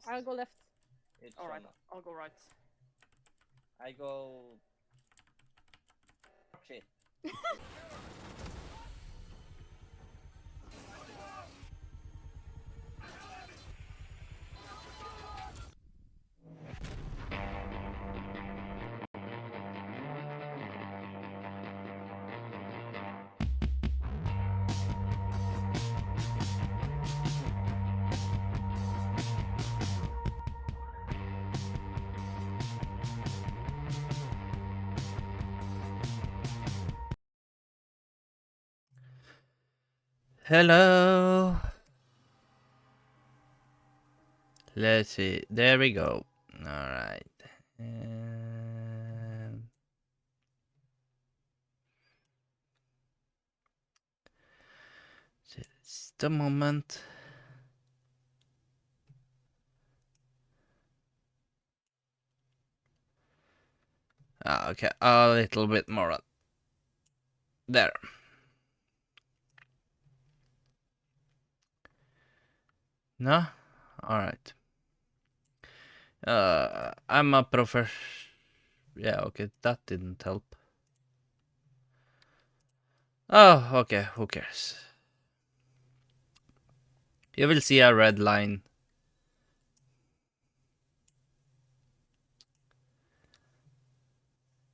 I'll go left. It's Alright, Shona. I'll go right. I go. Shit. Hello. Let's see. There we go. All right. Just a moment. Okay, a little bit more. There. No? Alright. I'm a Yeah, okay, that didn't help. Oh, okay, who cares? You will see a red line.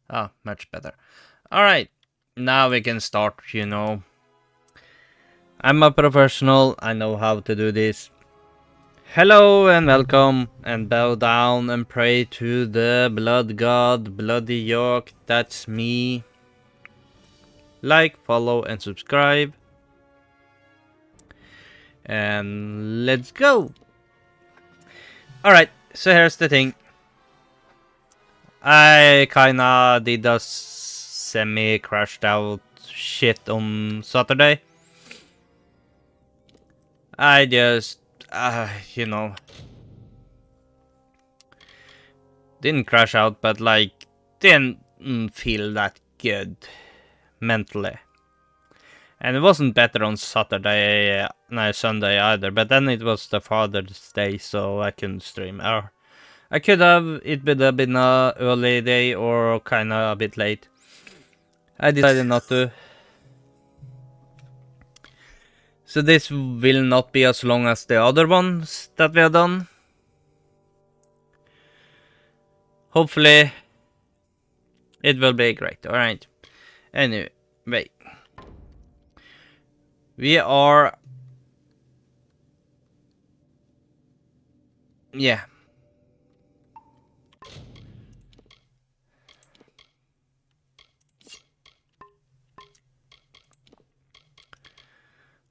Ah, much better. Alright, now we can start, you know. I'm a professional, I know how to do this. Hello and welcome, and bow down and pray to the blood god, Bloody York, that's me. Like, follow, and subscribe. And let's go! Alright, so here's the thing. I kinda did a semi-crashed out shit on Saturday. I just, you know, didn't crash out, but like, didn't feel that good mentally. And it wasn't better on Saturday, no, Sunday either, but then it was the Father's Day, so I couldn't stream. Or I could have, it would have been a early day or kinda a bit late. I decided not to. So this will not be as long as the other ones that we have done. Hopefully, it will be great, alright. Anyway, wait. We are... Yeah.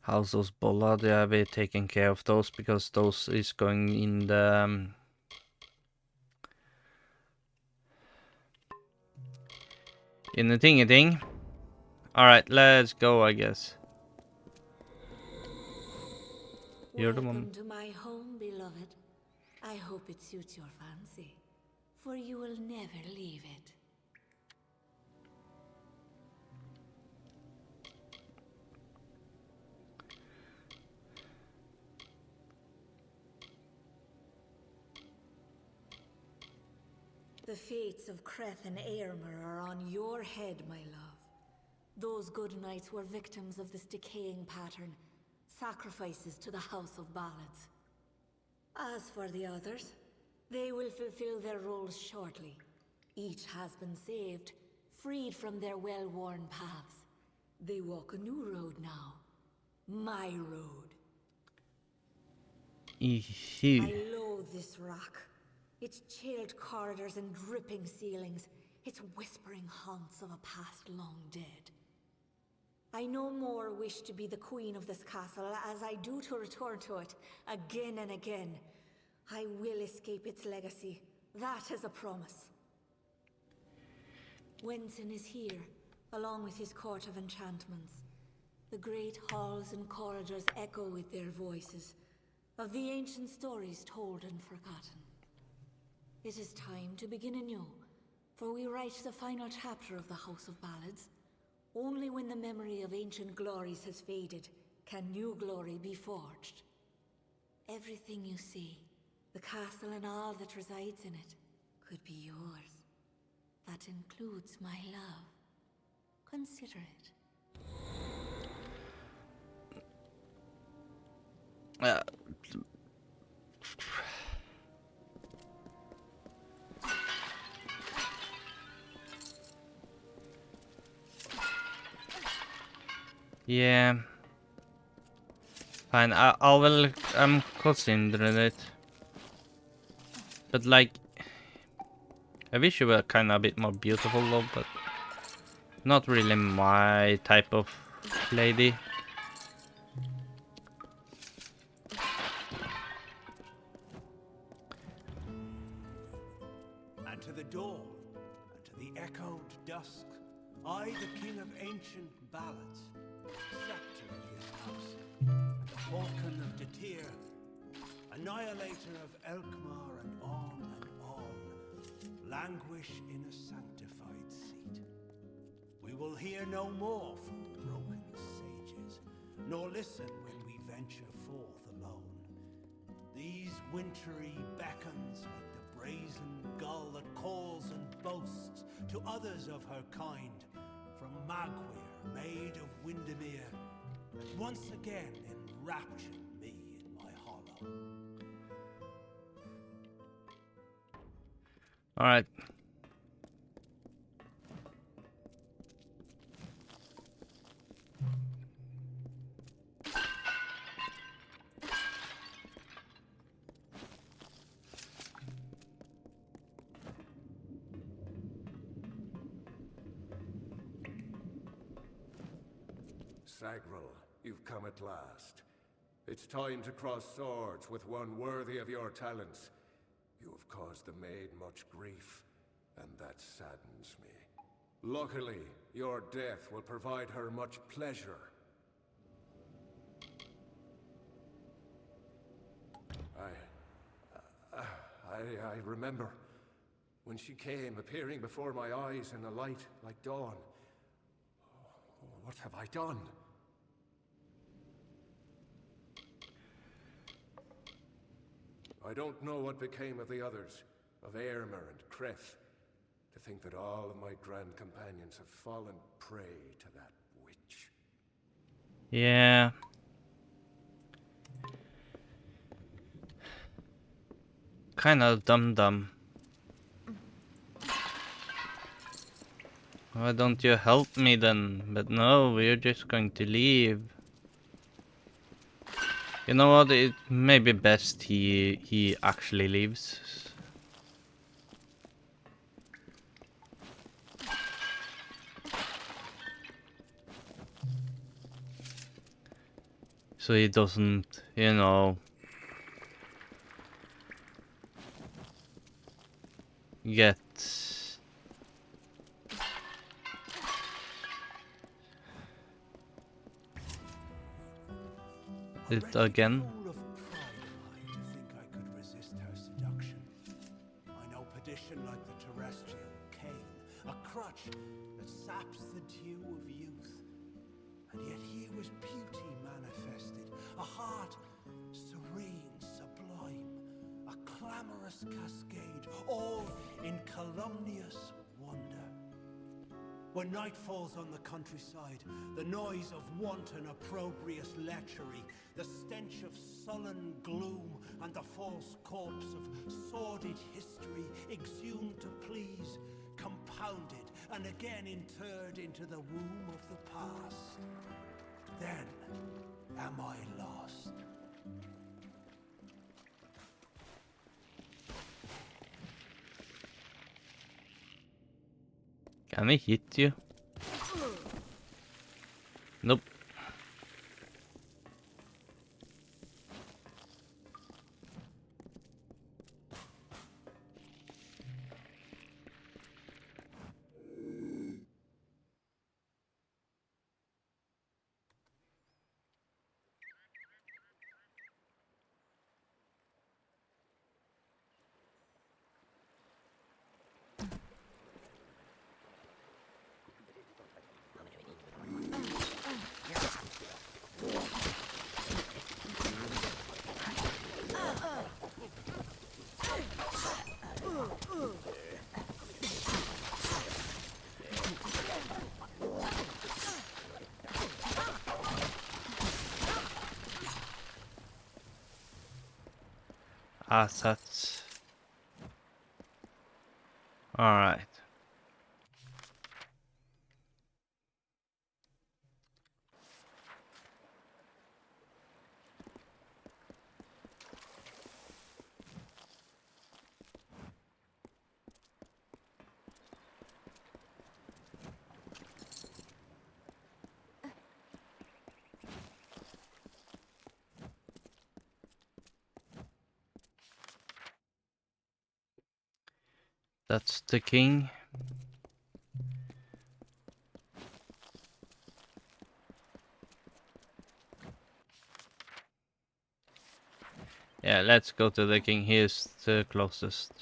How's those bollard? Yeah, we're taking care of those because those is going in the... in the thingy thing. Alright, let's go, I guess. You're the one. Welcome to my home, beloved. I hope it suits your fancy, for you will never leave it. The fates of Creth and Aermer are on your head, my love. Those good knights were victims of this decaying pattern, sacrifices to the House of Ballads. As for the others, they will fulfill their roles shortly. Each has been saved, freed from their well-worn paths. They walk a new road now. My road. I loathe this rock. Its chilled corridors and dripping ceilings. Its whispering haunts of a past long dead. I no more wish to be the queen of this castle as I do to return to it, again and again. I will escape its legacy. That is a promise. Wenson is here, along with his court of enchantments. The great halls and corridors echo with their voices, of the ancient stories told and forgotten. It is time to begin anew, for we write the final chapter of the House of Ballads. Only when the memory of ancient glories has faded can new glory be forged. Everything you see, The castle and all that resides in it could be yours. That includes my love. Consider it. Uh, yeah. Fine, I'm considering it. But like, I wish you were kind of a bit more beautiful though, but not really my type of lady. And to the dawn, and to the echoed dusk, I, the king of ancient ballads, scepter of this house, and the falcon of Detir, annihilator of Elkmar, and on, languish in a sanctified seat. We will hear no more from broken sages, nor listen when we venture forth alone. These wintry beckons like the brazen gull that calls and boasts to others of her kind, from Magwir, maid of Windermere, that once again enraptured me in my hollow. Alright. Sagril, you've come at last. It's time to cross swords with one worthy of your talents. You have caused the maid much grief, and that saddens me. Luckily, your death will provide her much pleasure. I remember when she came, appearing before my eyes in a light like dawn. What have I done? I don't know what became of the others, of Aylmer and Creth. To think that all of my grand companions have fallen prey to that witch. Yeah. Kind of dumb. Why don't you help me then? But no, we're just going to leave. You know what? It may be best he actually leaves. So he doesn't, you know, get it again. Full of pride am I to think I could resist her seduction. I know perdition like the terrestrial cane, a crutch that saps the dew of youth. And yet here was beauty manifested, a heart serene, sublime, a clamorous cascade, all in calumnious wonder. When night falls on the countryside, the noise of wanton opprobrious lechery, the stench of sullen gloom, and the false corpse of sordid history exhumed to please, compounded and again interred into the womb of the past. Then am I lost. Can we hit you? Nope. assets. Alright. That's the king. Yeah, let's go to the king. He is the closest.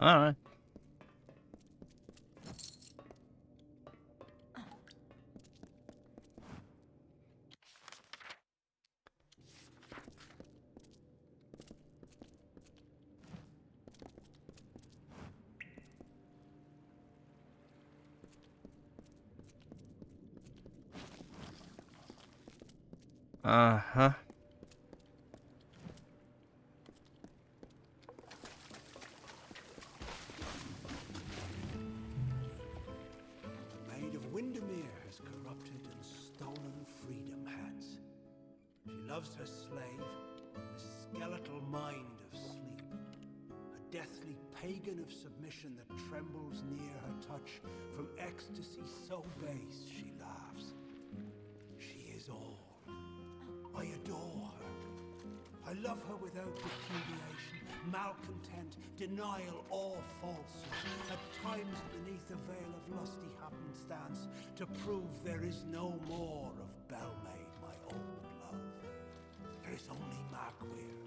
Alright. Uh-huh. The Maid of Windermere has corrupted and stolen freedom, Hans. She loves her slave, a skeletal mind of sleep, a deathly pagan of submission that trembles near her touch. From ecstasy so base she laughs. She is all. I adore her. I love her without repudiation, malcontent, denial, or falsehood. At times beneath a veil of lusty happenstance, to prove there is no more of Belmaid, my old love. There is only Magweir,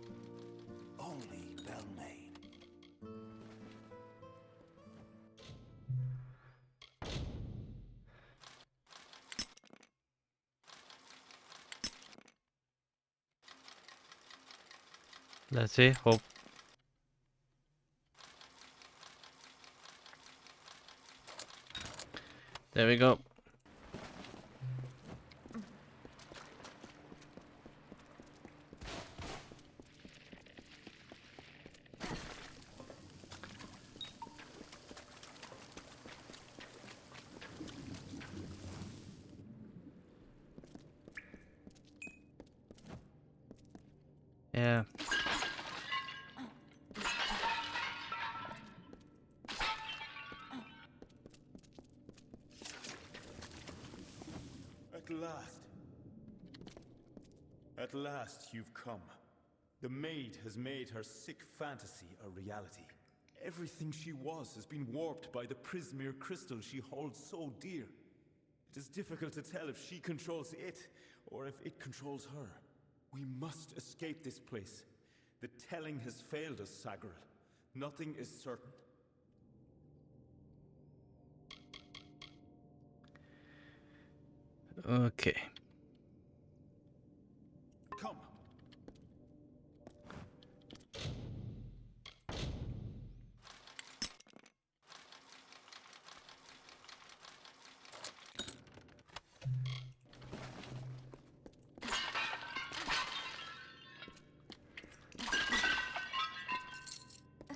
only Belmaid. Let's see. Hope. There we go. Yeah. At last you've come. The maid has made her sick fantasy a reality. Everything she was has been warped by the Prismere crystal she holds so dear. It is difficult to tell if she controls it, or if it controls her. We must escape this place. The telling has failed us, Sagril. Nothing is certain. Okay. Come.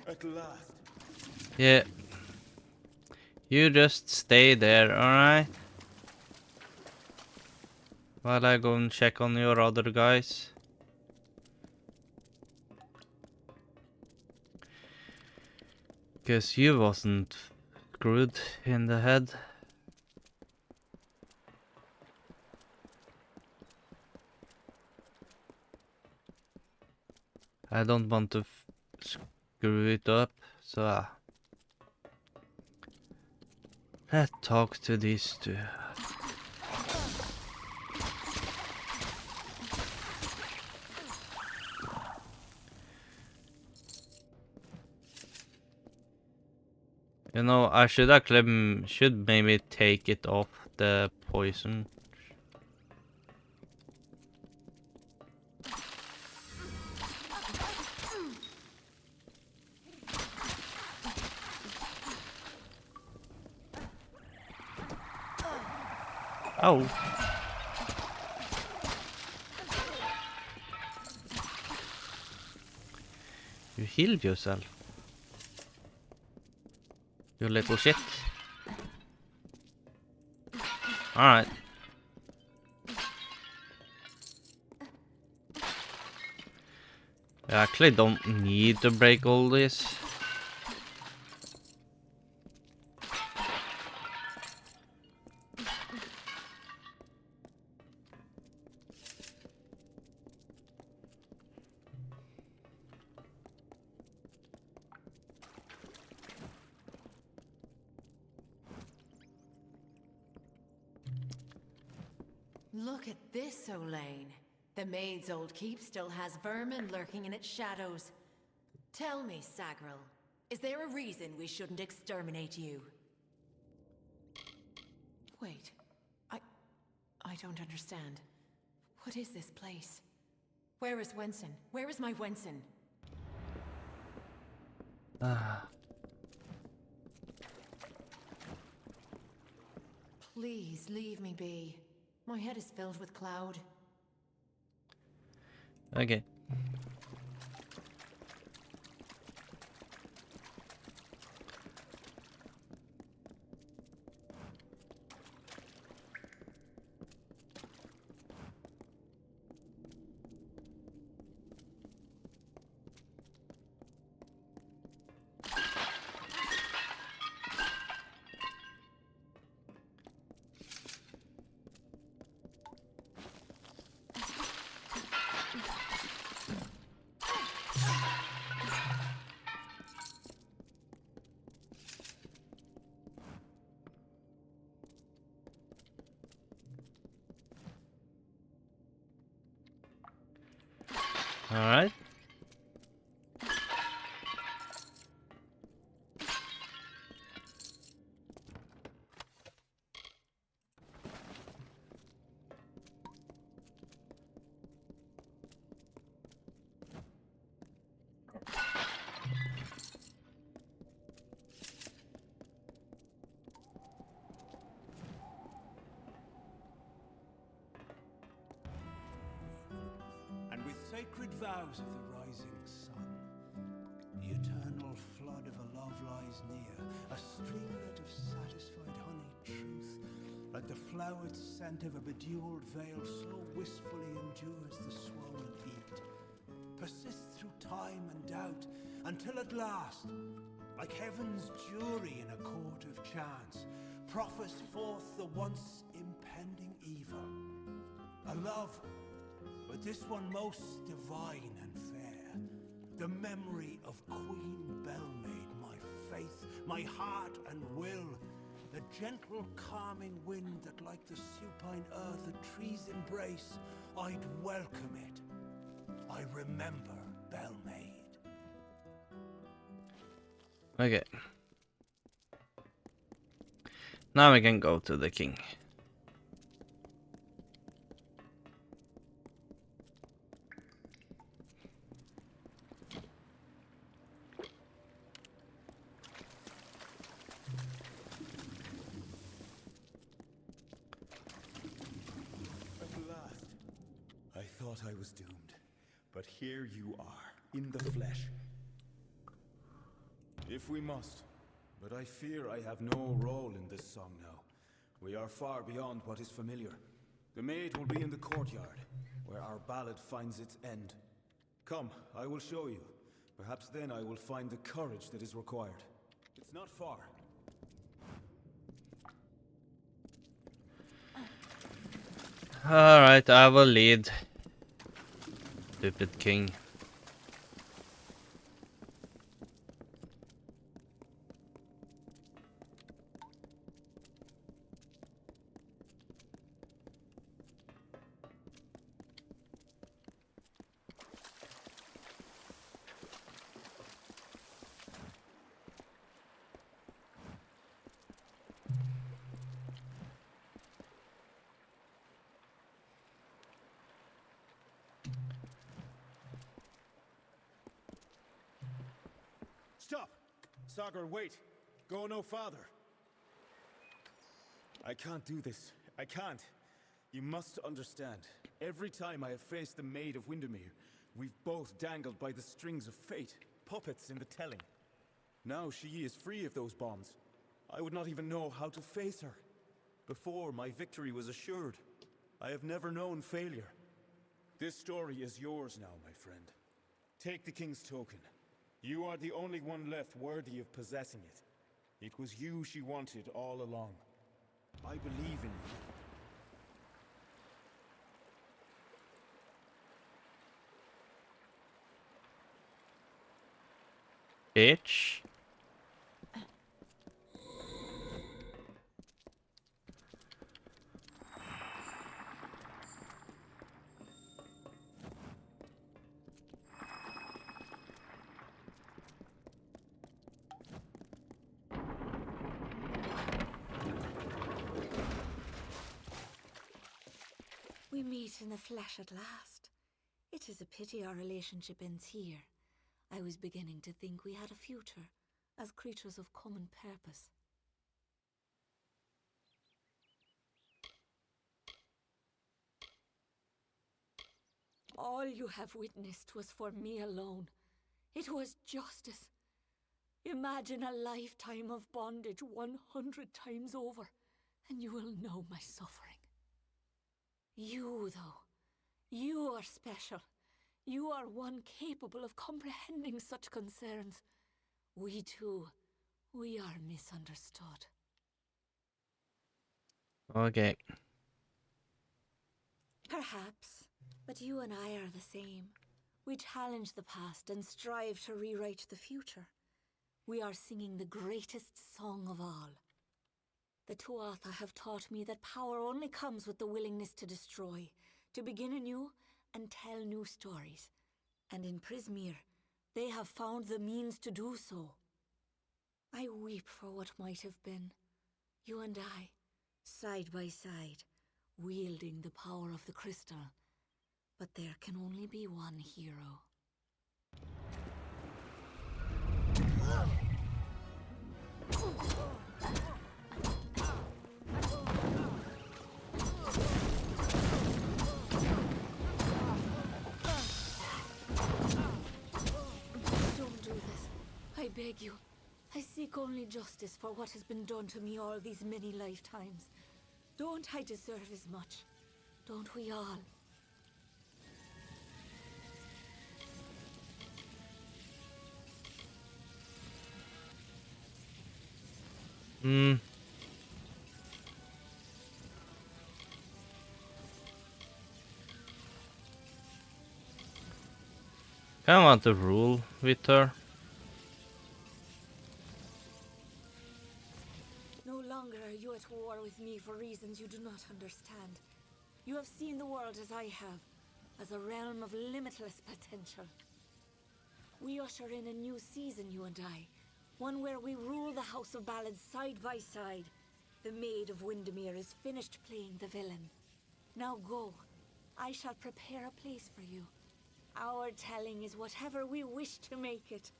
At last. Yeah. You just stay there, alright? While I go and check on your other guys. Guess you wasn't screwed in the head. I don't want to screw it up, so let's talk to these two. You know, I should actually should maybe take it off the poison. Oh. You healed yourself. You little shit. Alright. I actually don't need to break all this. Look at this, Olaine. The maid's old keep still has vermin lurking in its shadows. Tell me, Sagril, is there a reason we shouldn't exterminate you? Wait, I don't understand. What is this place? Where is Wenson? Where is my Wenson? Please leave me be. My head is filled with cloud. Okay. Alright. And with sacred vows of the rising sun, the eternal flood of a love lies near, a streamlet of satisfied honey truth, like the flowered scent of a bedewled veil, so wistfully endures the swollen heat, persists through time and doubt, until at last, like heaven's jury in a court of chance, proffers forth the once impending evil. A love, but this one most divine and fair, the memory of Queen Belmaid, my faith, my heart and will, the gentle calming wind that like the supine earth a tree's embrace, I'd welcome it. I remember Belmaid. Okay. Now we can go to the king. At last. I thought I was doomed. But here you are, in the flesh. If we must. But I fear I have no role in this song now. We are far beyond what is familiar. The maid will be in the courtyard, where our ballad finds its end. Come, I will show you. Perhaps then I will find the courage that is required. It's not far. Alright, I will lead. Stupid king. Stop! Sagar, wait! Go no farther! I can't do this. I can't. You must understand. Every time I have faced the Maid of Windermere, we've both dangled by the strings of fate, puppets in the telling. Now she is free of those bonds. I would not even know how to face her. Before, my victory was assured. I have never known failure. This story is yours now, my friend. Take the King's token. You are the only one left worthy of possessing it. It was you she wanted all along. I believe in you. Bitch. We meet in the flesh at last. It is a pity our relationship ends here. I was beginning to think we had a future, as creatures of common purpose. All you have witnessed was for me alone. It was justice. Imagine a lifetime of bondage 100 times over, and you will know my suffering. You, though, you are special. You are one capable of comprehending such concerns. We too, we are misunderstood. Okay. Perhaps, but you and I are the same. We challenge the past and strive to rewrite the future. We are singing the greatest song of all. The Tuatha have taught me that power only comes with the willingness to destroy, to begin anew and tell new stories. And in Prismere, they have found the means to do so. I weep for what might have been. You and I, side by side, wielding the power of the crystal. But there can only be one hero. Don't do this. I beg you. I seek only justice for what has been done to me all these many lifetimes. Don't I deserve as much? Don't we all? Kinda want to rule with her. No longer are you at war with me for reasons you do not understand. You have seen the world as I have, as a realm of limitless potential. We usher in a new season, you and I. One where we rule the House of Ballads side by side. The Maid of Windermere is finished playing the villain. Now go. I shall prepare a place for you. Our telling is whatever we wish to make it.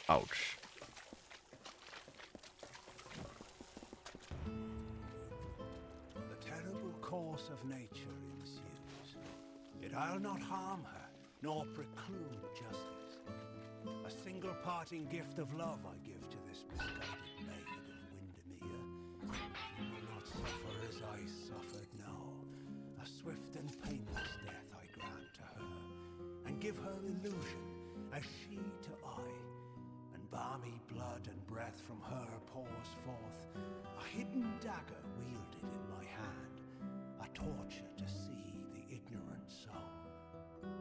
Ouch. The terrible course of nature ensues. Yet I'll not harm her, nor preclude justice. A single parting gift of love I give to this misguided maid of Windermere. She will not suffer as I suffered, no. A swift and painless death I grant to her, and give her illusion, as she to I. Balmy blood and breath from her pours forth, a hidden dagger wielded in my hand, a torture to see the ignorant soul.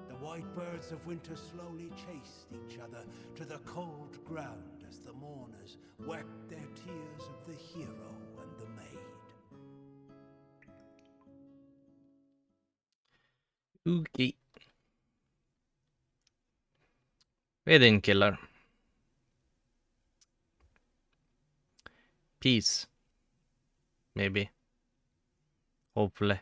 The white birds of winter slowly chased each other to the cold ground as the mourners wept their tears of the hero and the maid. Okay. We didn't kill her. Peace. Maybe. Hopefully.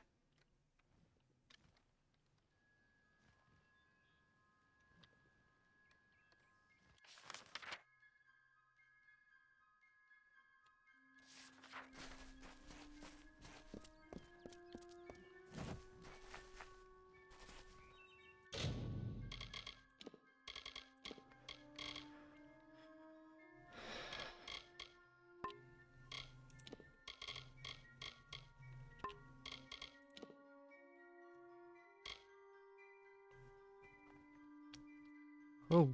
Oh.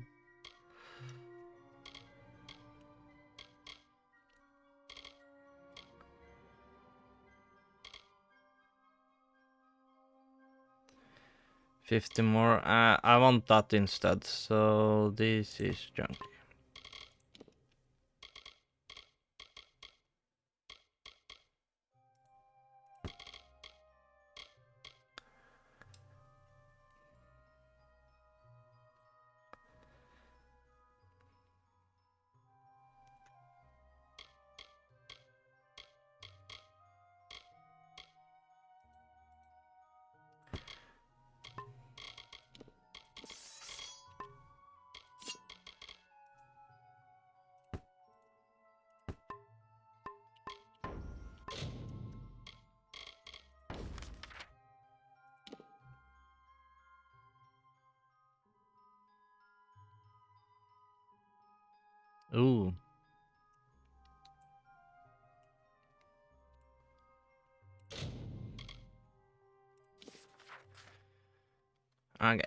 $50 more. I want that instead. So this is junk. Ooh. Okay.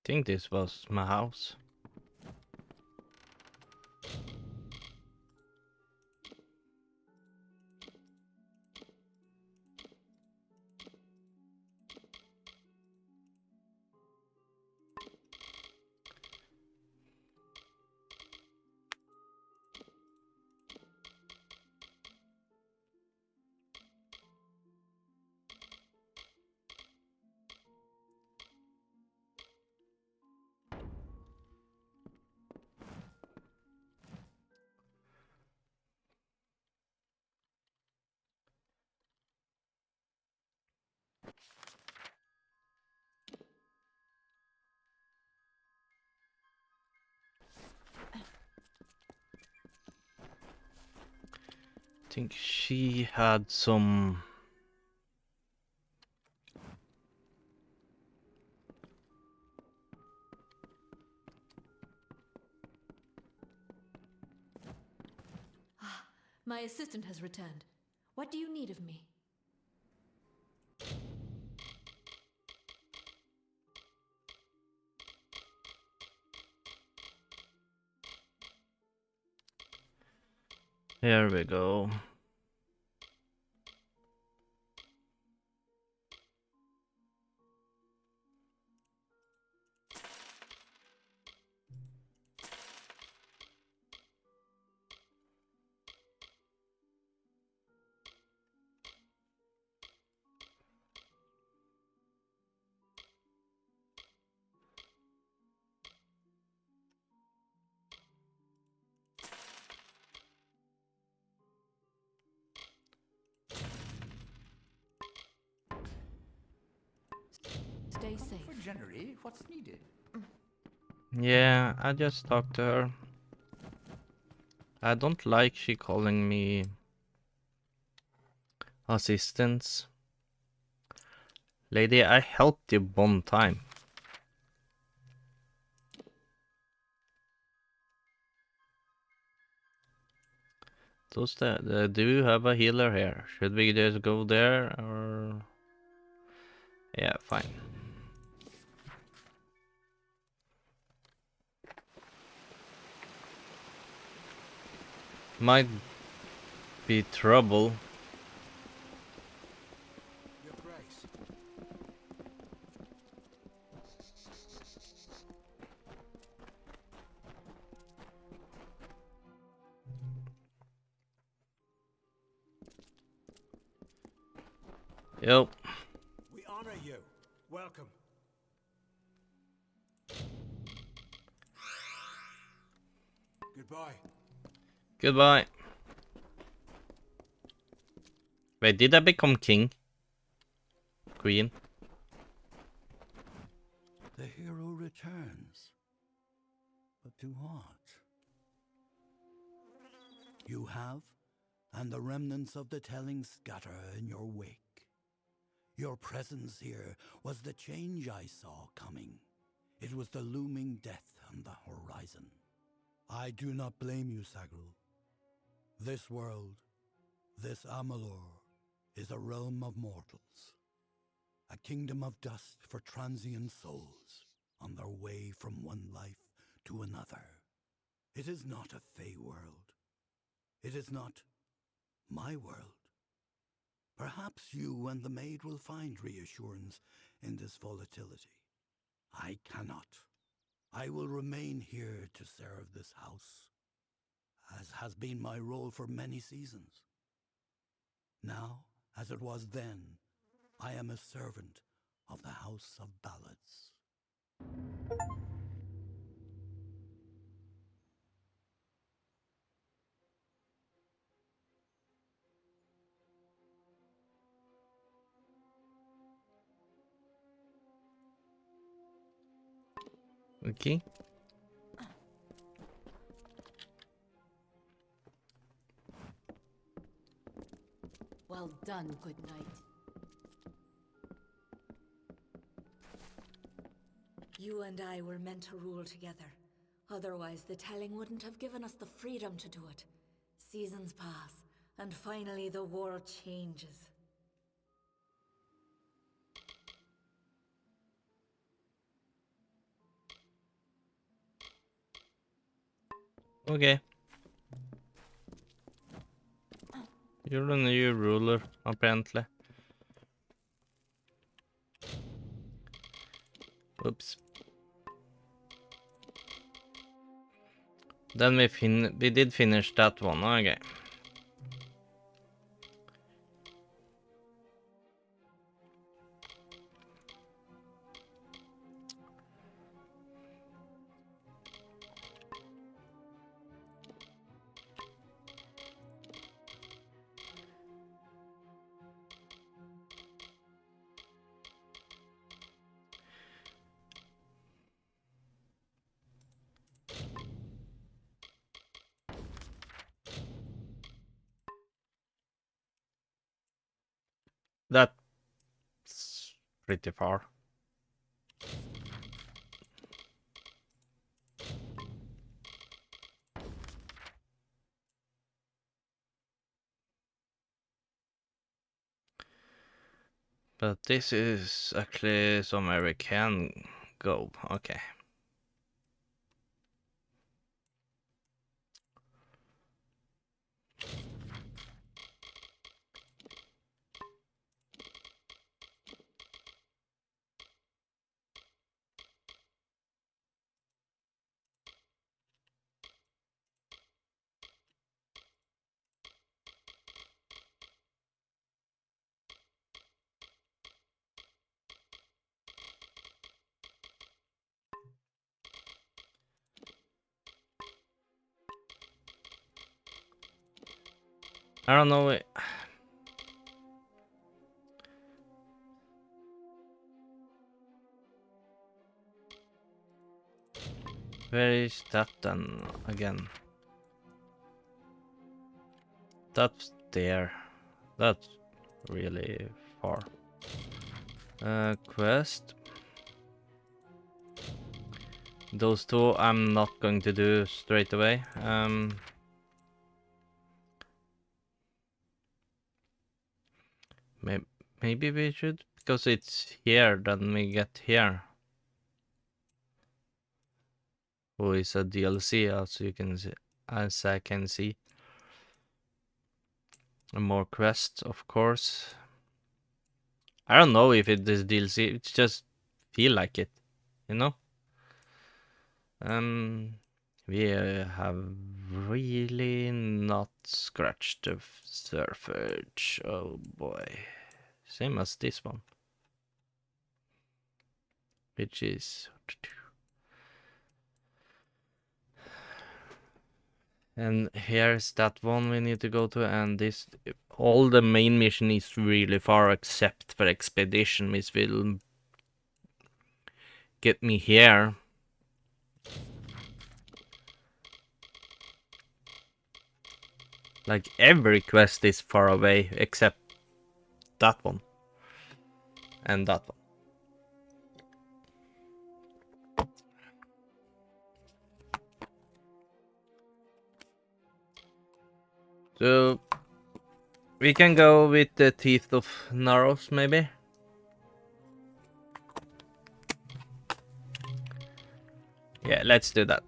Think this was my house. Think she had some. My assistant has returned. What do you need of me? Here we go. Stay safe. For January, what's needed? Yeah, I just talked to her. I don't like she calling me assistants. Lady, I helped you one time. Do you have a healer here? Should we just go there or? Yeah, fine. Might be trouble. Your Grace. Yo. We honor you. Welcome. Goodbye. Goodbye. Wait, did I become king? Queen? The hero returns. But to what? You have, and the remnants of the telling scatter in your wake. Your presence here was the change I saw coming. It was the looming death on the horizon. I do not blame you, Sagrul. This world, this Amalur, is a realm of mortals. A kingdom of dust for transient souls on their way from one life to another. It is not a fey world. It is not my world. Perhaps you and the maid will find reassurance in this volatility. I cannot. I will remain here to serve this house, as has been my role for many seasons. Now, as it was then, I am a servant of the House of Ballads. Okay. Well done, good knight. You and I were meant to rule together. Otherwise, the telling wouldn't have given us the freedom to do it. Seasons pass, and finally the world changes. Okay. You're the new ruler, apparently. Oops. Then we did finish that one. Okay. That's pretty far. But this is actually somewhere we can go. Okay. I don't know. Where is that then again? That's there. That's really far. Quest. Those two I'm not going to do straight away. Maybe we should, because it's here. Then we get here. Who is a DLC, as you can see, as I can see. And more quests, of course. I don't know if it is DLC. It just feel like it, you know. We have really not scratched the surface. Oh boy. Same as this one. Which is... And here's that one we need to go to, and this... All the main mission is really far except for expedition, which will get me here. Like every quest is far away except that one. And that one. So we can go with the Teeth of Narrows, maybe. Yeah, let's do that.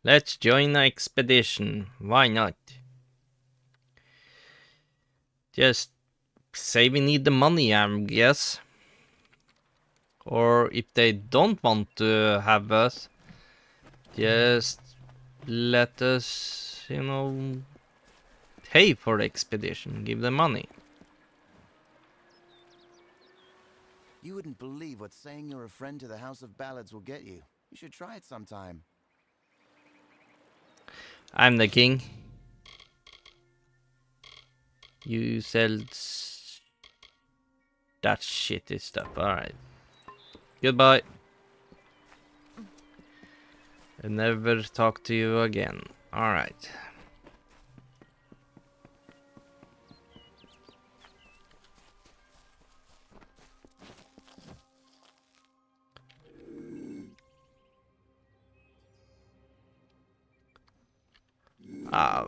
Let's join an expedition. Why not? Just say we need the money, I guess. Or if they don't want to have us, just let us, you know, pay for the expedition. Give them money. You wouldn't believe what saying you're a friend to the House of Ballads will get you. You should try it sometime. I'm the king. You sell that shitty stuff. Alright. Goodbye. I'll never talk to you again. Alright. Ah,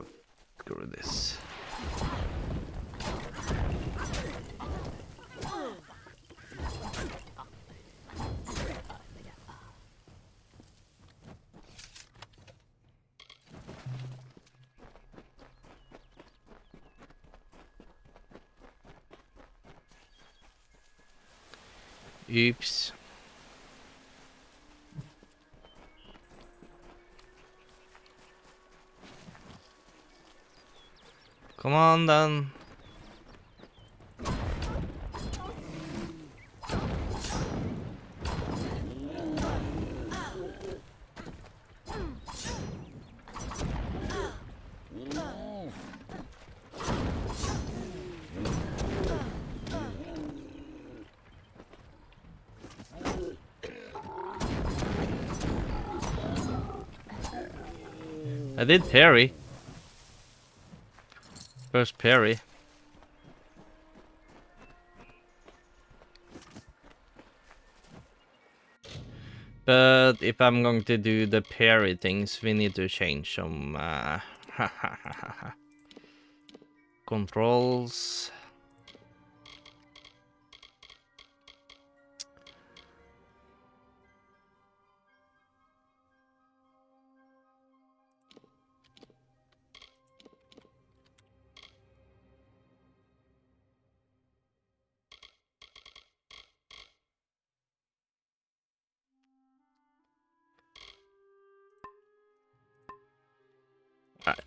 screw this. Oops. Come on then. I did parry. First parry. But if I'm going to do the parry things, we need to change some controls. Alright.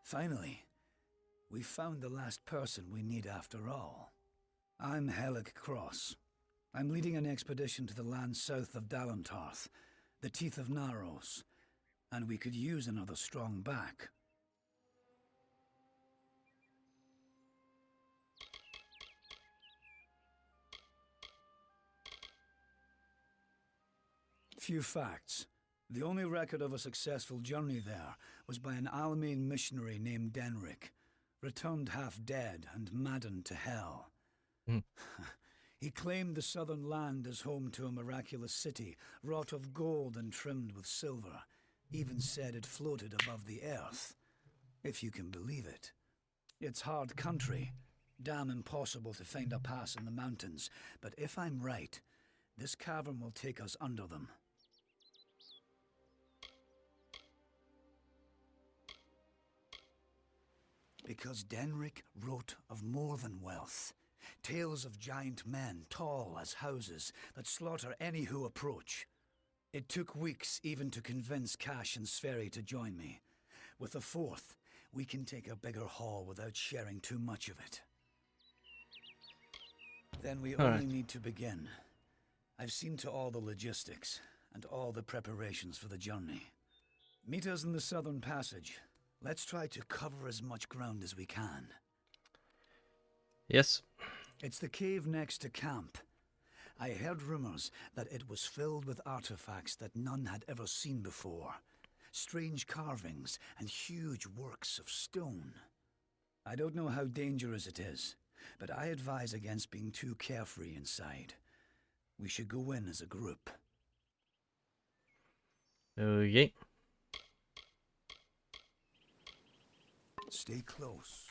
Finally, we found the last person we need after all. I'm Helig Cross. I'm leading an expedition to the land south of Dalentarth, the Teeth of Narrows, and we could use another strong back. few facts. The only record of a successful journey there was by an Almain missionary named Denric, returned half dead and maddened to hell. He claimed the southern land as home to a miraculous city, wrought of gold and trimmed with silver. Even said it floated above the earth, if you can believe it. It's hard country, damn impossible to find a pass in the mountains, but if I'm right, this cavern will take us under them. Because Denric wrote of more than wealth. Tales of giant men, tall as houses, that slaughter any who approach. It took weeks even to convince Cash and Sverri to join me. With the fourth, we can take a bigger haul without sharing too much of it. Then we only need to begin. I've seen to all the logistics, and all the preparations for the journey. Meet us in the southern passage. Let's try to cover as much ground as we can. Yes. It's the cave next to camp. I heard rumors that it was filled with artifacts that none had ever seen before. Strange carvings and huge works of stone. I don't know how dangerous it is, but I advise against being too carefree inside. We should go in as a group. Okay. Stay close.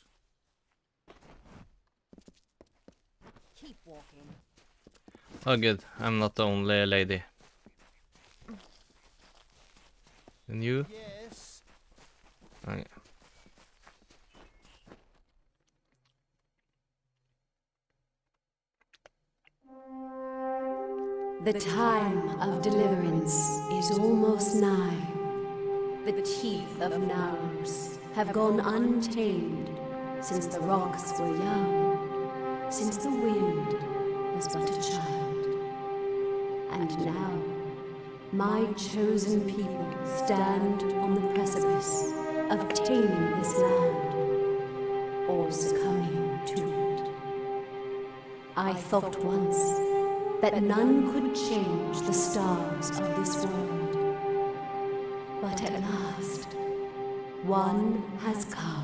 Keep walking. Oh good, I'm not the only lady. And you? Yes. Okay. The time of deliverance is almost nigh. The teeth of Naurus have gone untamed since the rocks were young, since the wind was but a child. And now, my chosen people stand on the precipice of taming this land, or succumbing to it. I thought once that none could change the stars of this world. But at last, one has come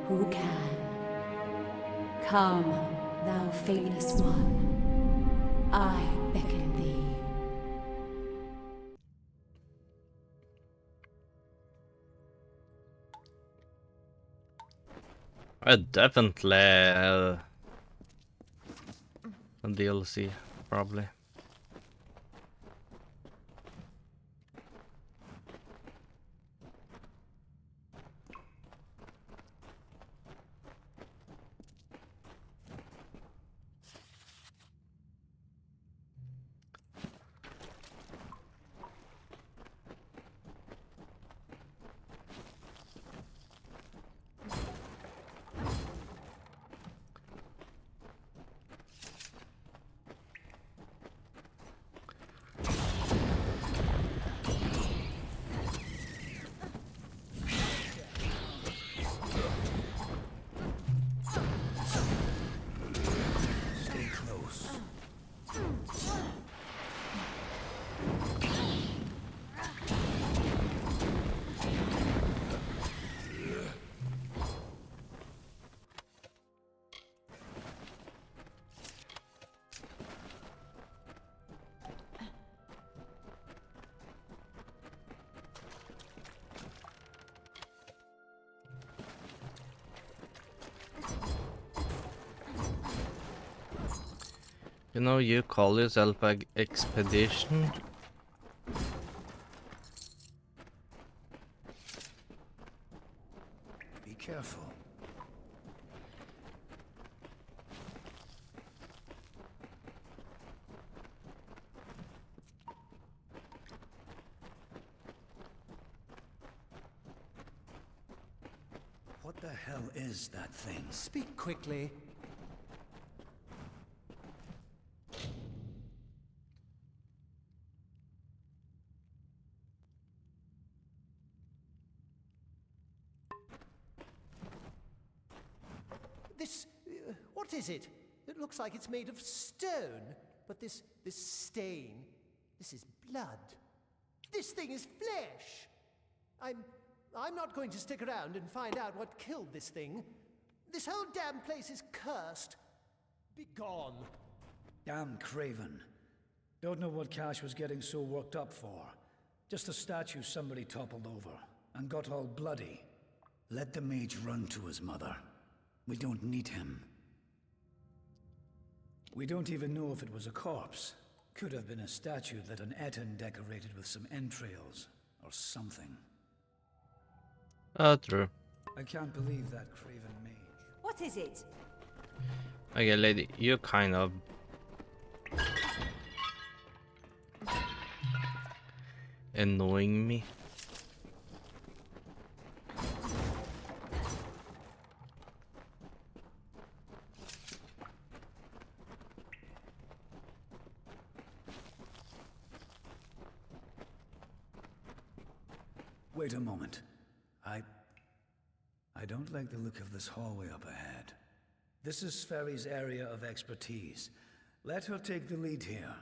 who can. Come, thou faithless one, I beckon thee. Definitely a DLC, probably. Stay close. You know, you call yourself a expedition? Be careful. What the hell is that thing? Speak quickly. This... what is it? It looks like it's made of stone. But this stain... this is blood. This thing is flesh. I'm not going to stick around and find out what killed this thing. This whole damn place is cursed. Be gone. Damn Craven. Don't know what Cash was getting so worked up for. Just a statue somebody toppled over and got all bloody. Let the mage run to his mother. We don't need him. We don't even know if it was a corpse. Could have been a statue that an Etten decorated with some entrails or something. True. I can't believe that Craven mage. What is it? Okay, lady, you're kind of... annoying me. Wait a moment. I don't like the look of this hallway up ahead. This is Sferry's area of expertise. Let her take the lead here.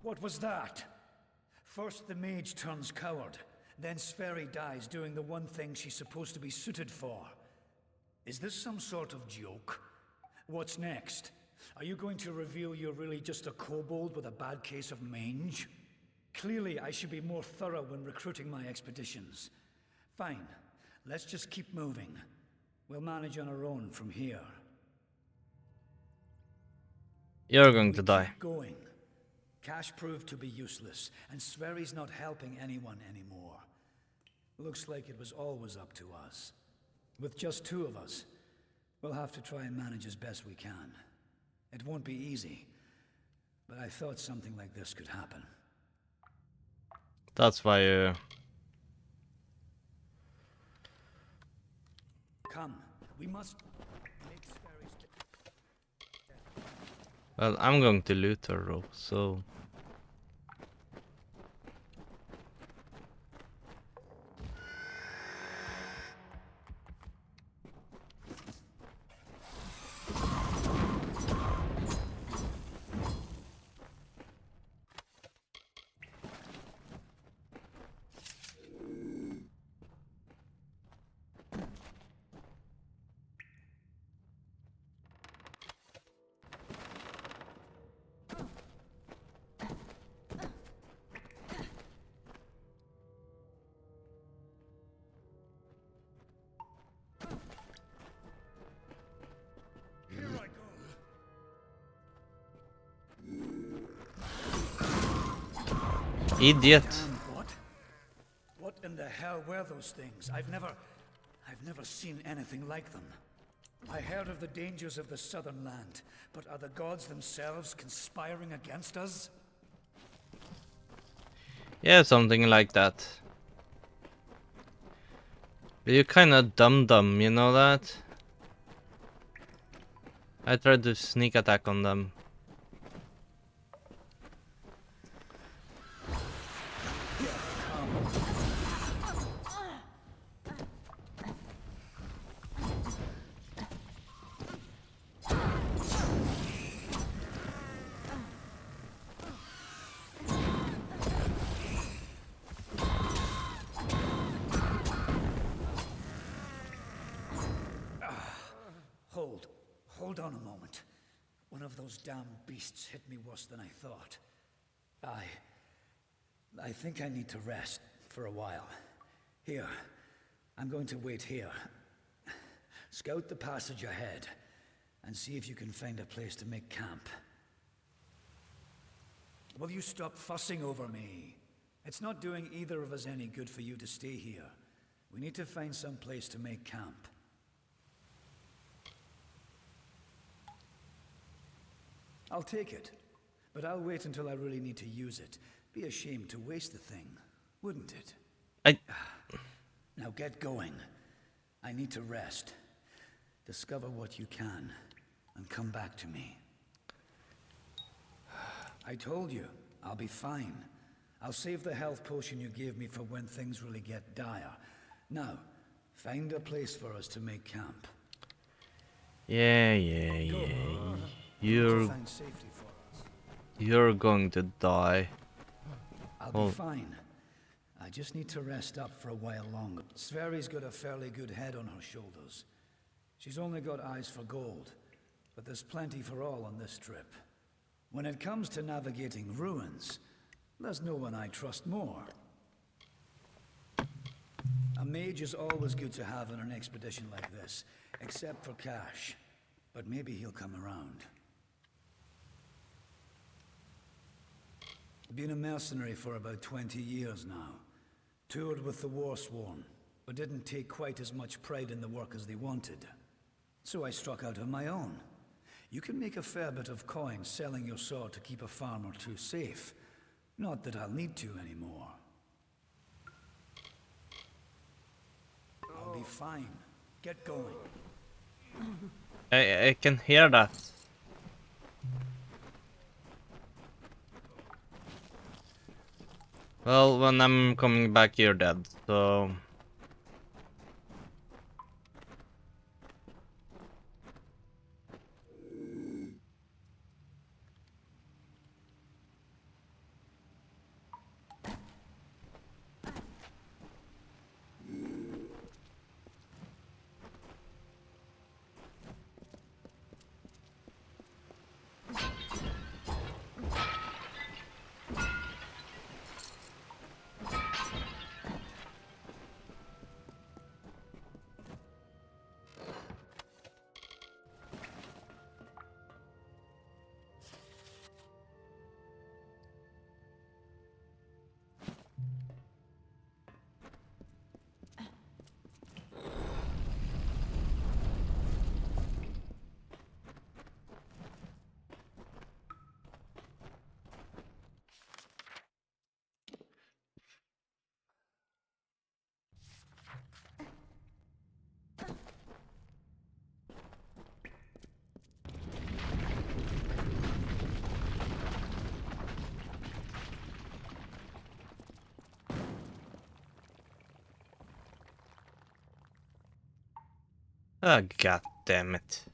What was that? First the mage turns coward, then Sferry dies doing the one thing she's supposed to be suited for. Is this some sort of joke? What's next? Are you going to reveal you're really just a kobold with a bad case of mange? Clearly, I should be more thorough when recruiting my expeditions. Fine, let's just keep moving. We'll manage on our own from here. You're going to die. Keep going. Cash proved to be useless, and Sverry's not helping anyone anymore. Looks like it was always up to us. With just two of us, we'll have to try and manage as best we can. It won't be easy, but I thought something like this could happen. That's why you... Come, we must make Sverry's... Well, I'm going to loot her though, so... Idiot. Damn, what? What in the hell were those things? I've never seen anything like them. I heard of the dangers of the southern land, but are the gods themselves conspiring against us? Yeah, something like that. But you're kinda dumb, you know that? I tried to sneak attack on them. Hold on a moment. One of those damn beasts hit me worse than I thought. I think I need to rest for a while. Here, I'm going to wait here. Scout the passage ahead, and see if you can find a place to make camp. Will you stop fussing over me? It's not doing either of us any good for you to stay here. We need to find some place to make camp. I'll take it, but I'll wait until I really need to use it. Be ashamed to waste the thing, wouldn't it? Now get going. I need to rest. Discover what you can, and come back to me. I told you, I'll be fine. I'll save the health potion you gave me for when things really get dire. Now, find a place for us to make camp. Yeah. You're Find safety for us. you're going to die. I'll Oh. be fine. I just need to rest up for a while longer. Sverri's got a fairly good head on her shoulders. She's only got eyes for gold, but there's plenty for all on this trip. When it comes to navigating ruins, there's no one I trust more. A mage is always good to have on an expedition like this, except for Cash. But maybe he'll come around. Been a mercenary for about 20 years now. Toured with the Warsworn, but didn't take quite as much pride in the work as they wanted. So I struck out on my own. You can make a fair bit of coin selling your sword to keep a farm or two safe. Not that I'll need to anymore. I'll be fine. Get going. I can hear that. Well, when I'm coming back, you're dead, so... Oh, god damn it.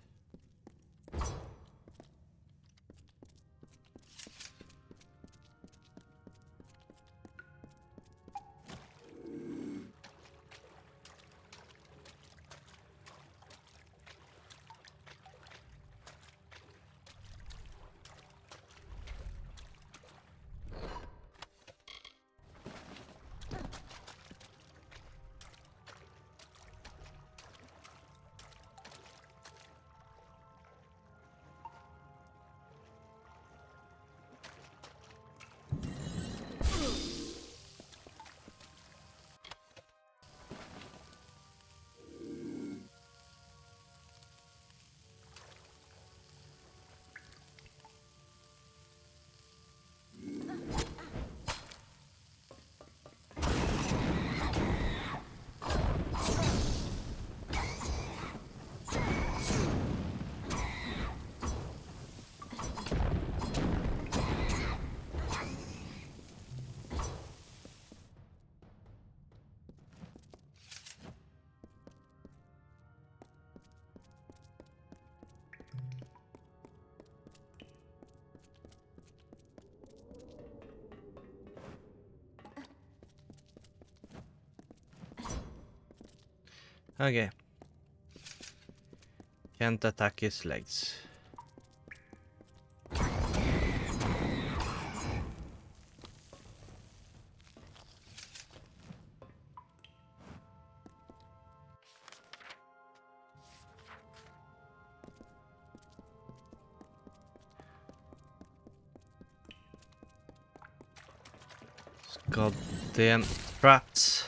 Okay. Can't attack his legs. Goddamn rats.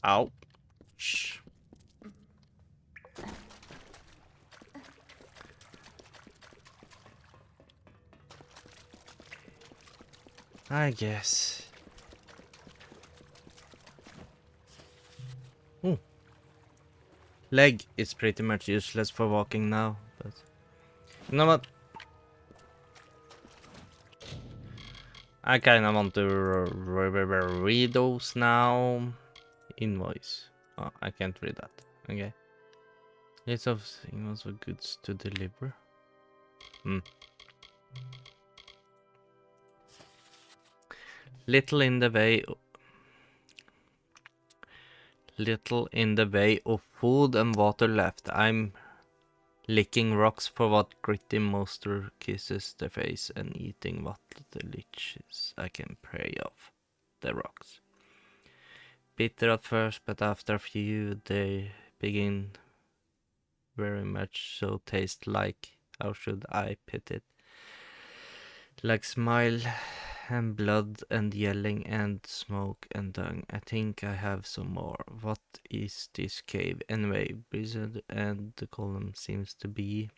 Ouch. I guess. Ooh. Leg is pretty much useless for walking now, but you know what? I kinda want to read those now. Invoice. Oh, I can't read that. Okay. List of signals for goods to deliver. Little in the way. Little in the way of food and water left. I'm licking rocks for what gritty monster kisses the face and eating what the leeches I can prey of. The rocks. Bitter at first, but after a few they begin very much so taste like, how should I put it? Like smile and blood and yelling and smoke and dung. I think I have some more. What is this cave anyway? Blizzard and the column seems to be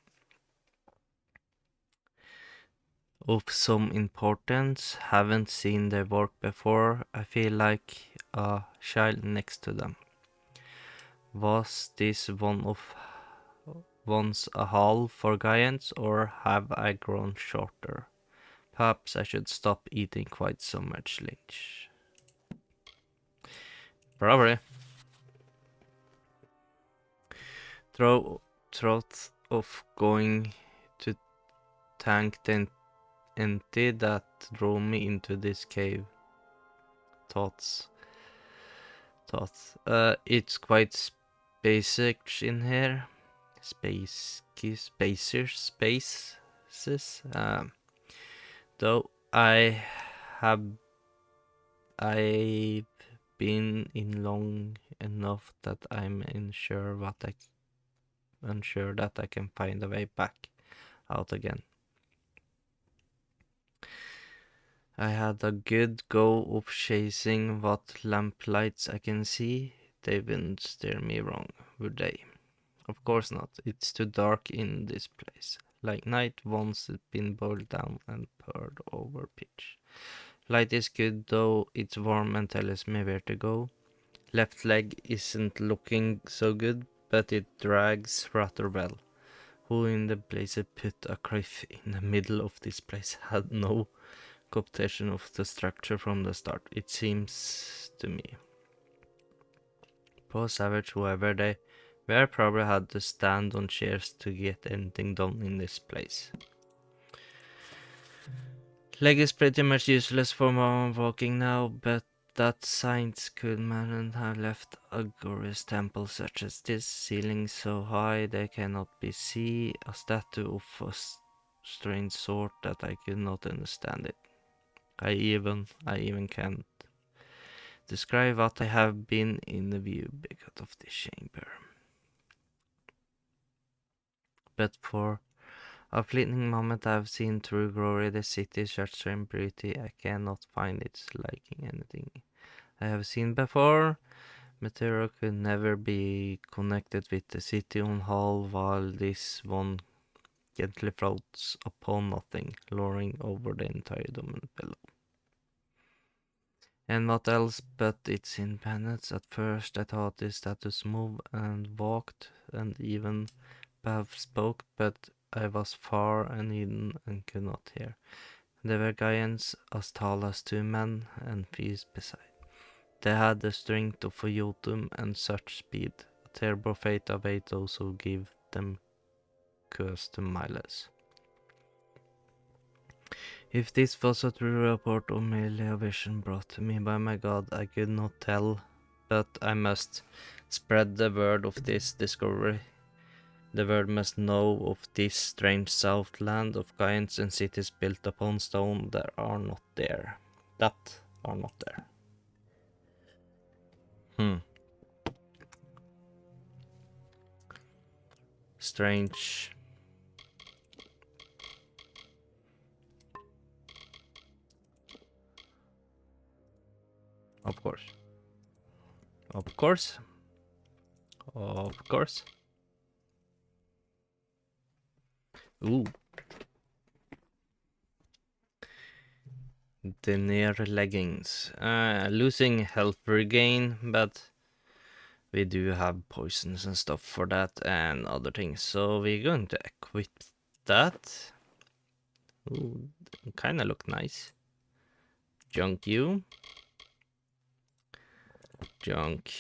of some importance. Haven't seen their work before. I feel like a child next to them. Was this once a hall for giants, or have I grown shorter? Perhaps I should stop eating quite so much lynch. Probably. Thought of going to tank the entity that drove me into this cave. Thoughts. It's quite basic in here. Spaces. Though have I've been in long enough that I'm unsure that I can find a way back out again. I had a good go of chasing what lamplights I can see. They wouldn't steer me wrong, would they? Of course not. It's too dark in this place. Like night once it's been boiled down and poured over pitch. Light is good though, it's warm and tells me where to go. Left leg isn't looking so good, but it drags rather well. Who in the place put a cliff in the middle of this place had no computation of the structure from the start, it seems to me. Poor savage, whoever they were, probably had to stand on chairs to get anything done in this place. Leg is pretty much useless for walking now, but that saints could man have left a glorious temple such as this, ceiling so high they cannot be seen, a statue of a strange sort that I could not understand it. I even can't describe what I have been in the view because of this chamber. But for a fleeting moment I have seen through glory the city's such beauty I cannot find its liking anything I have seen before. Material could never be connected with the city on hall, while this one gently floats upon nothing, lowering over the entire domain below. And what else but it's in planets. At first I thought this status moved and walked and even perhaps spoke, but I was far and hidden and could not hear. There were giants as tall as 2 men and feet beside. They had the strength of a Jotun and such speed. A terrible fate await those who give them cursed miles. If this was a true report or merely a vision brought to me by my god, I could not tell, but I must spread the word of this discovery. The world must know of this strange southland of giants and cities built upon stone that are not there. Strange. Of course. Of course. Of course. Ooh. Denier leggings. Losing health regain, but we do have poisons and stuff for that and other things. So we're going to equip that. Ooh, kind of look nice. Junk you. Junk.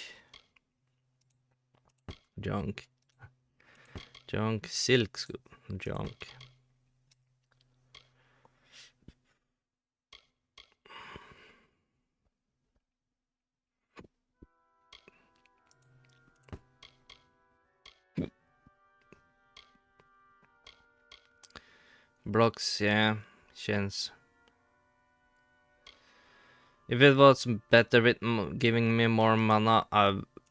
Junk. Junk. Silk. Junk. Blocks, yeah. Chance. If it was better with giving me more mana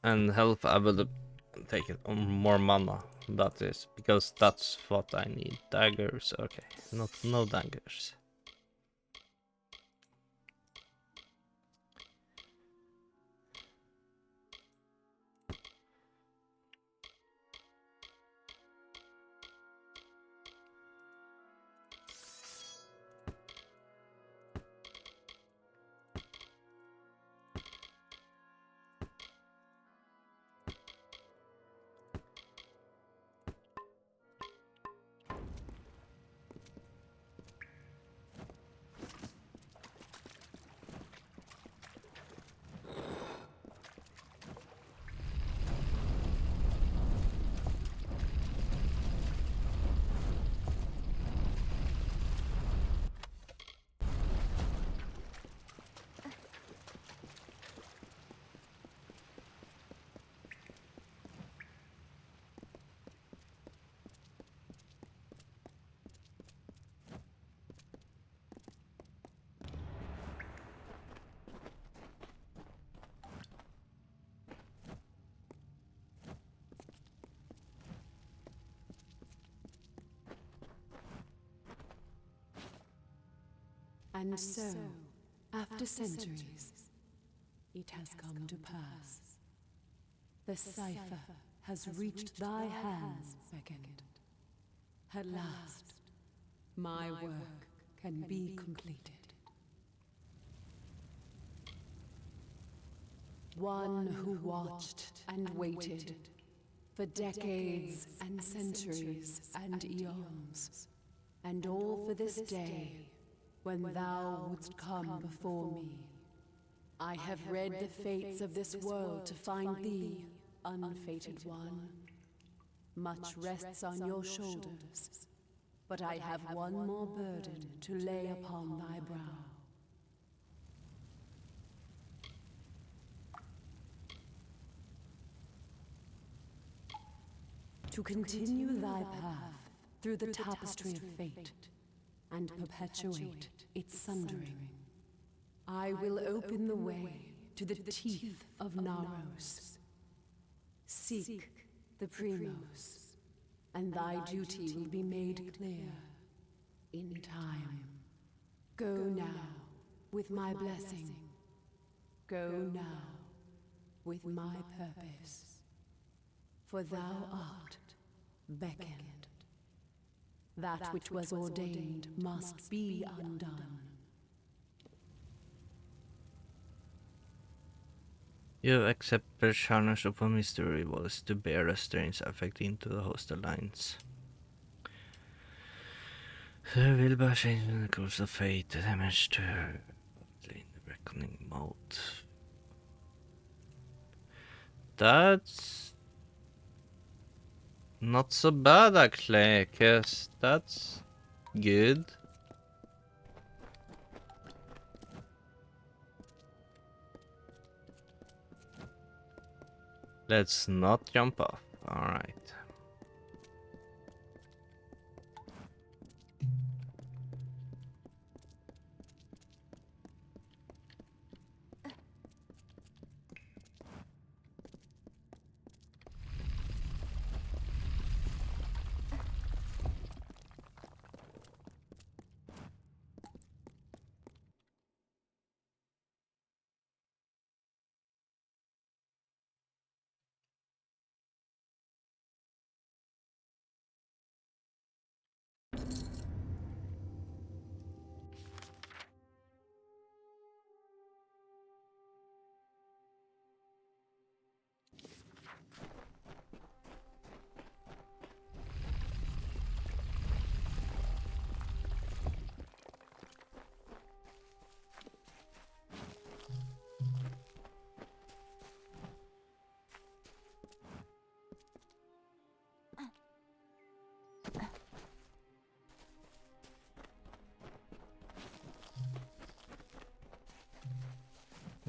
and health, I would have taken more mana. That is, because that's what I need. Daggers, okay. No daggers. And so, after centuries, it has come to pass. The cipher has reached thy hands, Beckoned. At last, my work can be completed. One who watched and waited for decades and centuries and eons, and all for this day when thou wouldst come before me. I have read the fates of this world to find thee, unfated one. Much rests on your shoulders, but I have one more burden to lay upon thy brow. To continue thy path through the tapestry of fate and perpetuate its sundering, I will open the way to the teeth of Naros. Seek the Primos, and thy duty will be made clear in time. Go now with my blessing. Go now with my purpose. For thou art beckoned. That which was ordained must be undone. You accept the challenge of a mystery was to bear a strange effect into the hostile lines. There will be a change in the course of fate, the damage to in the reckoning mode. That's not so bad actually, cause that's good. Let's not jump off. Alright.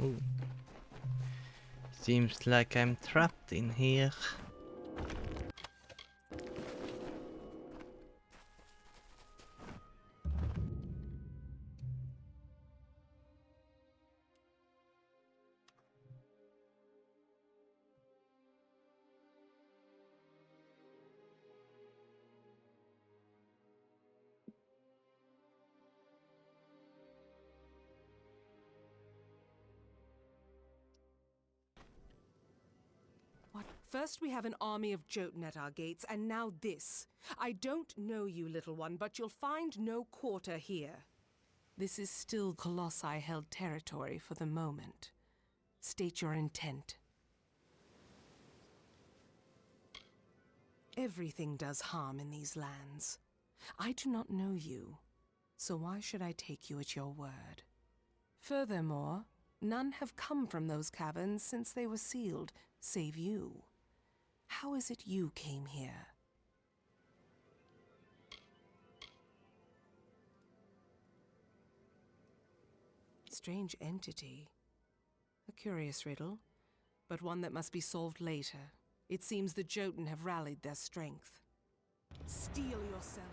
Ooh. Seems like I'm trapped in here. What? First we have an army of Jotun at our gates, and now this. I don't know you, little one, but you'll find no quarter here. This is still Colossi-held territory for the moment. State your intent. Everything does harm in these lands. I do not know you, so why should I take you at your word? Furthermore, none have come from those caverns since they were sealed, save you. How is it you came here? Strange entity. A curious riddle, but one that must be solved later. It seems the Jotun have rallied their strength. Steel yourself.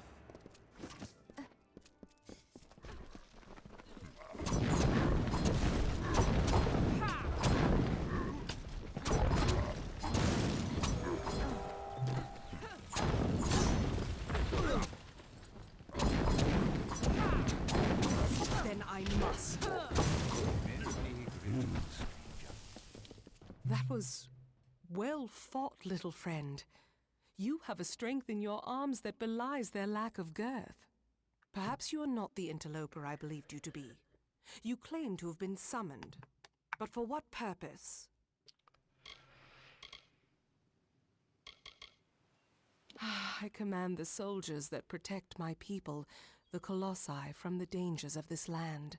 Then I must. That was well fought, little friend. You have a strength in your arms that belies their lack of girth. Perhaps you are not the interloper I believed you to be. You claim to have been summoned, but for what purpose? I command the soldiers that protect my people, the Colossi, from the dangers of this land.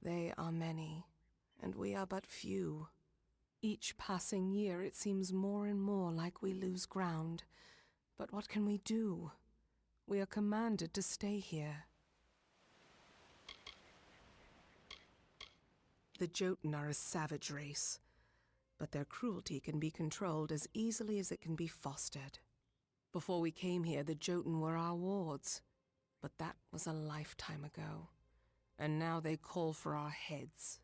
They are many, and we are but few. Each passing year it seems more and more like we lose ground. But what can we do? We are commanded to stay here. The Jotun are a savage race, but their cruelty can be controlled as easily as it can be fostered. Before we came here, the Jotun were our wards, but that was a lifetime ago. And now they call for our heads.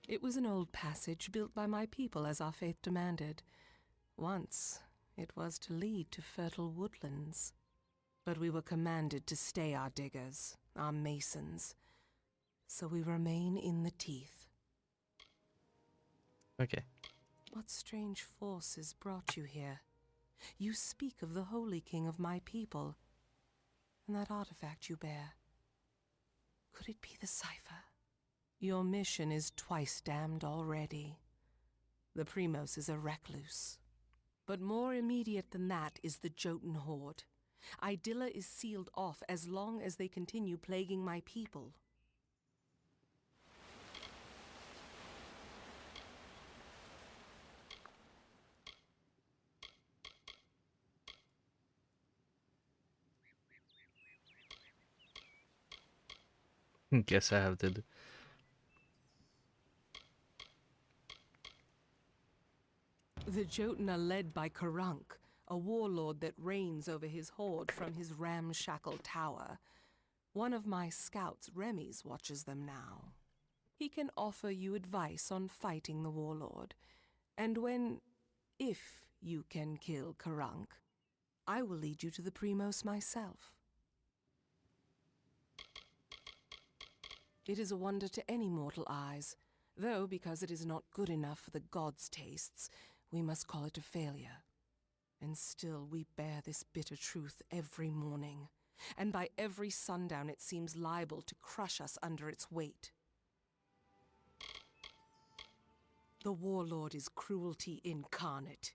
It was an old passage built by my people as our faith demanded. Once, it was to lead to fertile woodlands. But we were commanded to stay our diggers, our masons. So we remain in the teeth. Okay. What strange forces brought you here? You speak of the Holy King of my people, and that artifact you bear. Could it be the cipher? Your mission is twice damned already. The Primos is a recluse. But more immediate than that is the Jotun horde. Idilla is sealed off as long as they continue plaguing my people. Guess I have to do. The Jotun are led by Karunk, a warlord that reigns over his horde from his ramshackle tower. One of my scouts, Remy's, watches them now. He can offer you advice on fighting the warlord, and if you can kill Karunk, I will lead you to the Primos myself. It is a wonder to any mortal eyes, though because it is not good enough for the gods' tastes, we must call it a failure. And still we bear this bitter truth every morning, and by every sundown it seems liable to crush us under its weight. The warlord is cruelty incarnate.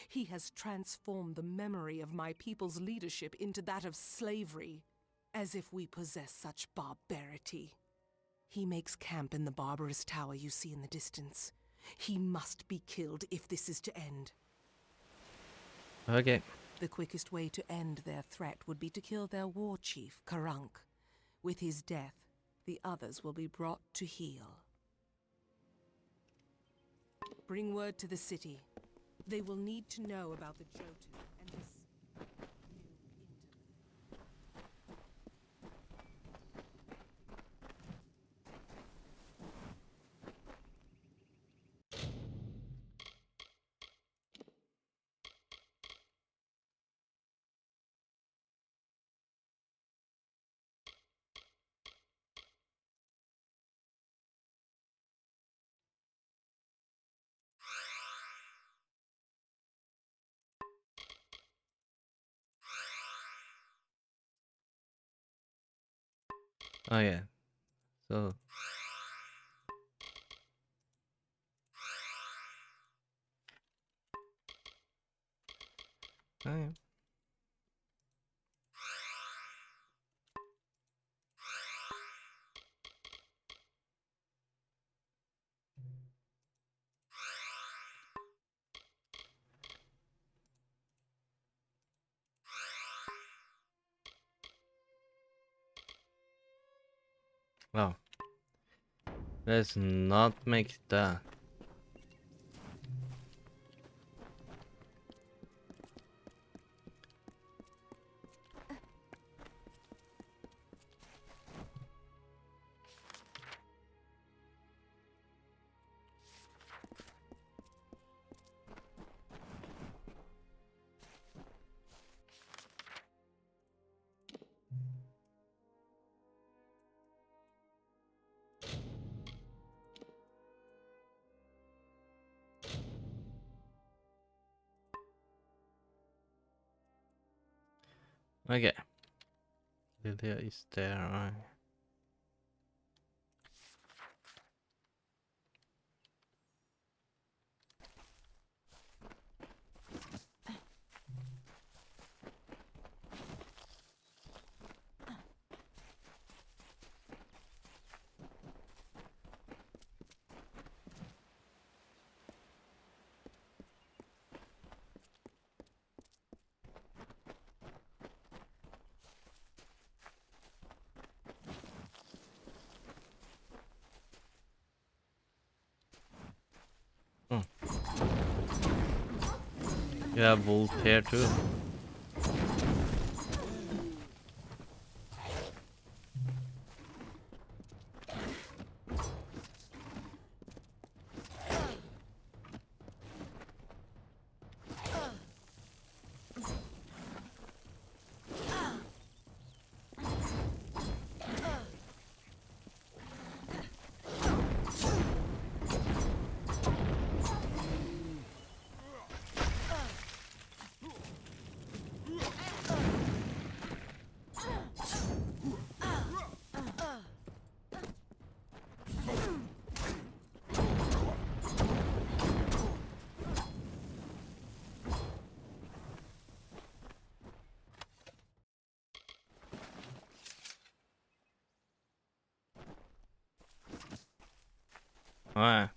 He has transformed the memory of my people's leadership into that of slavery, as if we possess such barbarity. He makes camp in the barbarous tower you see in the distance. He must be killed if this is to end. Okay. The quickest way to end their threat would be to kill their war chief, Karunk. With his death, the others will be brought to heel. Bring word to the city. They will need to know about the Jotun and this new Oh yeah. So. Oh yeah. Well, let's not make that. Okay. Lydia is there, right? Hmm. You have wolf here too. Alright.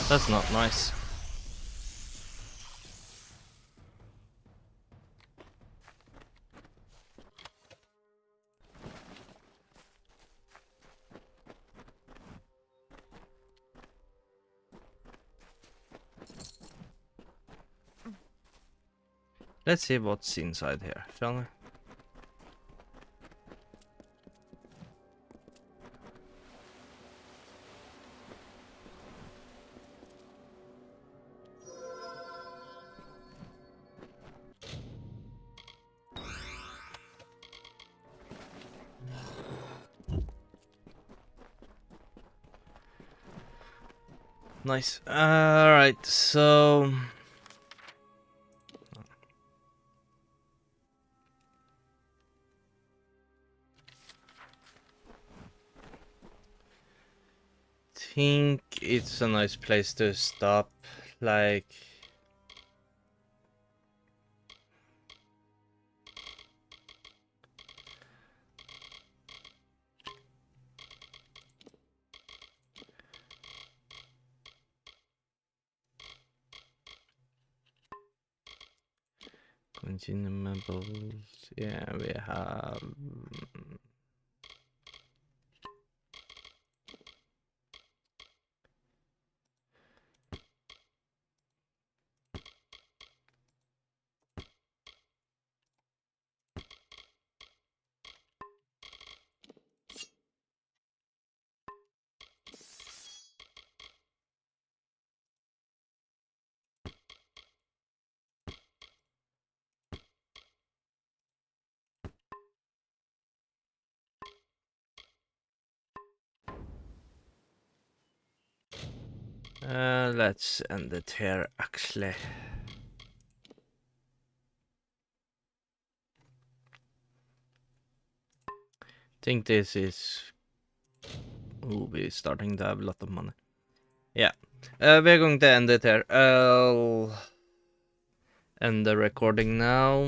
That's not nice. Let's see what's inside here, shall we? Nice. Alright, so... think it's a nice place to stop. Like, consumables. Yeah, we have. Let's end it here, actually. Think this is. Ooh, we're starting to have a lot of money. Yeah, we're going to end it here. I'll end the recording now.